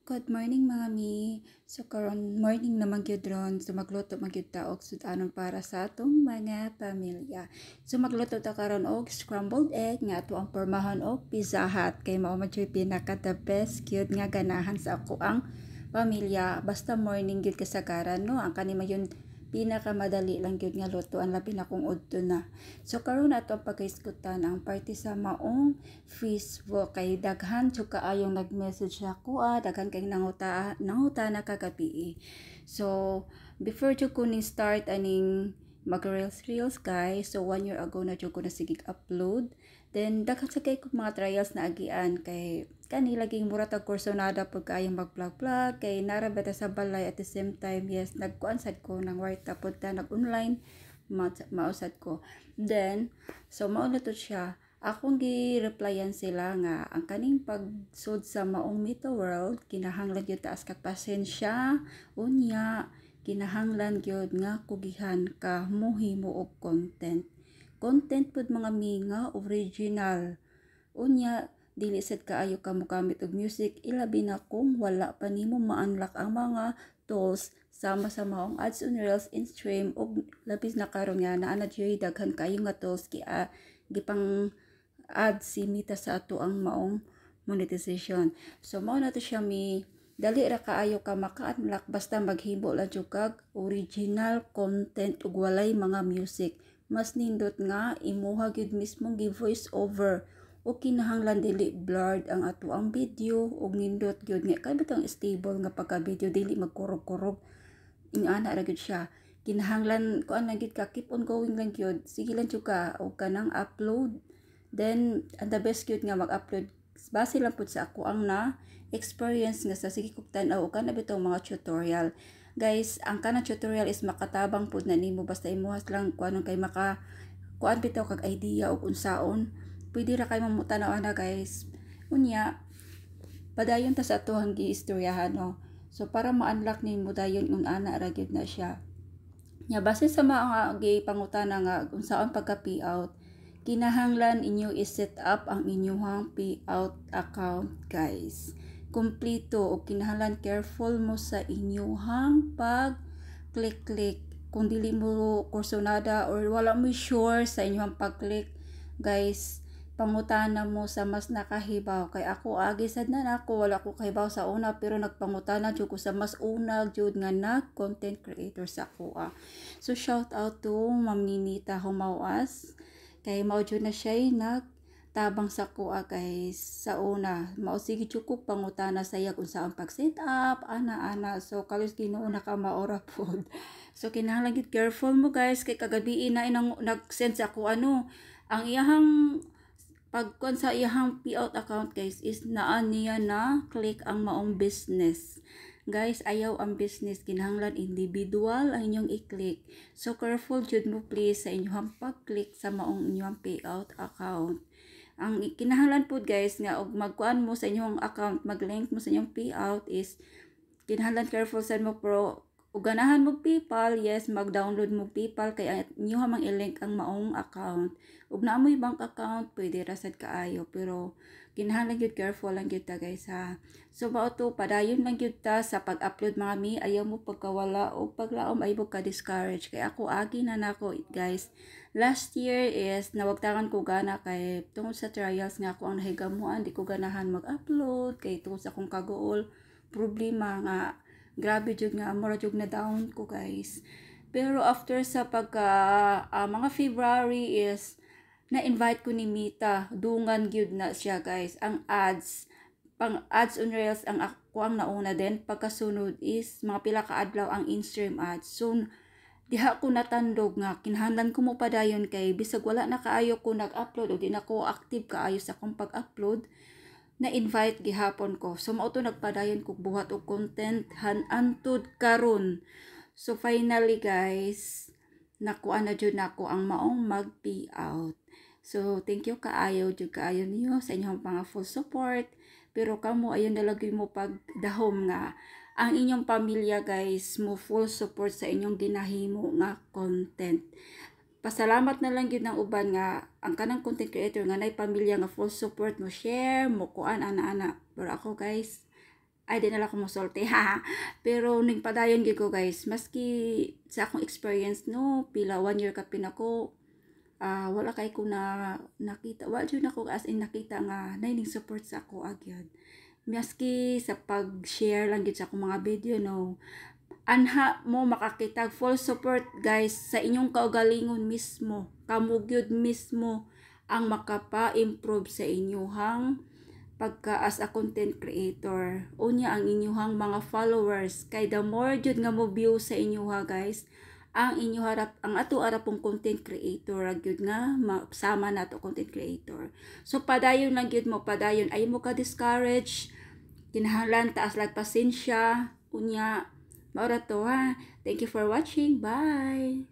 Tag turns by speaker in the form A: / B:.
A: Good morning mga mi. So karon morning naman gyud ron. So magluto man gyud ta og sudanon para sa atong mga pamilya. So magluto ta karon og scrambled egg nga ato ang pormahan og Pizza Hut kay mao man gyud pinaka the best gyud nga ganahan sa ako ang pamilya. Basta morning gyud kasagaran no. Ang kanima yun pinakamadali lang gyud nga lutuan labi na kung udto na. So karon ato ang pagaiskutan ang party sa maong Facebook kay daghan jud kaayong nag-message ako daghan kay nanguta na kagabi. So before jud ko ni start aning mag-reels guys, so 1 year ago na jud ko na sige upload. Then daghan sa kay mga trials na agian kay kani laging mura tag kursonada pag kayong mag-vlog kay narabata sa balay at the same time yes nagkuan sad ko nang work tapod ta nag-online mausad ko. Then so mao na to siya akong gi-replyan sila nga ang kaning pagsud sa maong Meta World kinahanglan gyud taas kag pasensya unya kinahanglan gyud nga kugihan ka mohimo og content pud mga minga original unya dili sad kaayo ka mogamit og music ilabi na kung wala pa nimo ma-unlock ang mga tools sama sa maong ads on reels in stream og labis na karon nga naa na diri daghan kaayo nga tools gipang ads si Meta sa ato ang maong monetization. So mao na to siya dali ra kaayo ka maka-unlock basta maghimo lang jud kag original content ug walay mga music. Mas nindot nga imuha gyud mismong gi voice over o kinahanglan dili blurred ang ato ang video ug nindot gyud nga kay bitong stable nga pagka video dili magkurog-kurog ingana ra gyud siya kinahanglan kuan lang gyud ka keep on going lang gyud sige lang jud ka og kanang upload then ang the best gyud nga mag-upload base lang pud sa ako ang na experience nga sa sige kog tan-aw og kana bitong mga tutorial guys ang kana tutorial is makatabang pud na nimo basta imuhas lang kuanon kay maka kuan bitaw kag idea og unsaon pwede ra kay mamutanaw na guys unya padayon ta sa atohang giistoryahan no so para ma-unlock nimo dayon un ana ra gyud na siya nya base sa mga gipangutana nga unsaon pagka payout kinahanglan inyo i-set up ang inyong payout account guys kompleto o kinahanglan careful mo sa inyong pag click kung dili mo kursonada or wala mo sure sa inyong pag-click guys pangutana mo sa mas nakahibaw kay ako agi sad na nako wala ko kahibaw sa una pero nagpangutana jud ko sa mas una jud nga na content creator sa ako so shout out to Ma'am Ninita Humawas kay mao jud na siya nagtabang sa ko guys sa una mao sige jud ko pangutana sa iya kung saan pag set up ana so kalos Ginoo na ka maora pod so kinahanglan gid careful mo guys kay kagabi na inang nag-send sa ako ang iyahang pagkuan sa iyahang payout account guys is naa niya na click ang maong business guys ayaw ang business kinahanglan individual ang inyong i-click so careful jud mo please sa inyong pag-click sa maong inyong payout account ang kinahanglan pud guys nga og magkuan mo sa inyong account mag-link mo sa inyong payout is kinahanglan careful sa mo pro ug ganahan mo PayPal, yes, mag-download mo PayPal kay inyo hamang i-link ang maong account. Ug naamoy bank account, pwede ra sad kaayo pero kinahanglan gyud careful lang gyud ta guys ha. So mao to padayon lang gyud ta sa pag-upload mga mi, ayaw mo pagkawala o paglaom ay mo ka discourage kay ako agi na nako guys. Last year is nawagtangan ko gana kay tungod sa trials nga ako ang nahigamuan, di ko ganahan mag-upload kay tungod sa akong kagool problema nga grabe jud nga mura jud na down ko guys pero after sa pagka mga February is na-invite ko ni Meta dungan gyud na siya guys ang pang ads on reels ang ako ang nauna din pagkasunod is mga pila ka adlaw ang in-stream ads so diha ko natandog nga kinahanglan ko mo padayon kay bisag wala na kaayo ko nag-upload o di na ko active kaayo sa akong pag-upload na-invite gihapon ko. So, mao to nagpadayon kog buhat og content antud karon. So, finally guys, nakuha na jud nako ang maong mag-payout. So, thank you kaayo jud kaayo niyo sa inyong mga full support. Pero kamo ayon dalagi mo pagdahom nga ang inyong pamilya guys mo full support sa inyong ginahimo nga content. Pasalamat na lang yun ng uban nga ang kanang content creator nga nay pamilya nga full support mo share mo kuan ana-ana pero ako guys ay di nala ko mosulti ha. Pero ning padayon gyud ko guys, maski sa akong experience no, pila 1 year ka pinako, wala kay ko na nakita, wala jud ako as in nakita nga ning support sa ako agyod. Maski sa pag-share lang gyud sa akong mga video no, anha mo makakita full support guys sa inyong kaugalingon mismo, kamo gyud mismo ang makapa-improve sa inyong pagka as a content creator. Unya ang inyuhang mga followers, kay the more jud nga mo view sa inyuha guys, ang inyo harap, ang ato arapong content creator gyud nga sama nato content creator. So padayon lang gyud mo, padayon ay mo ka discourage, kinahanglan taas lang pasensya. Unya maura to ha. Thank you for watching. Bye.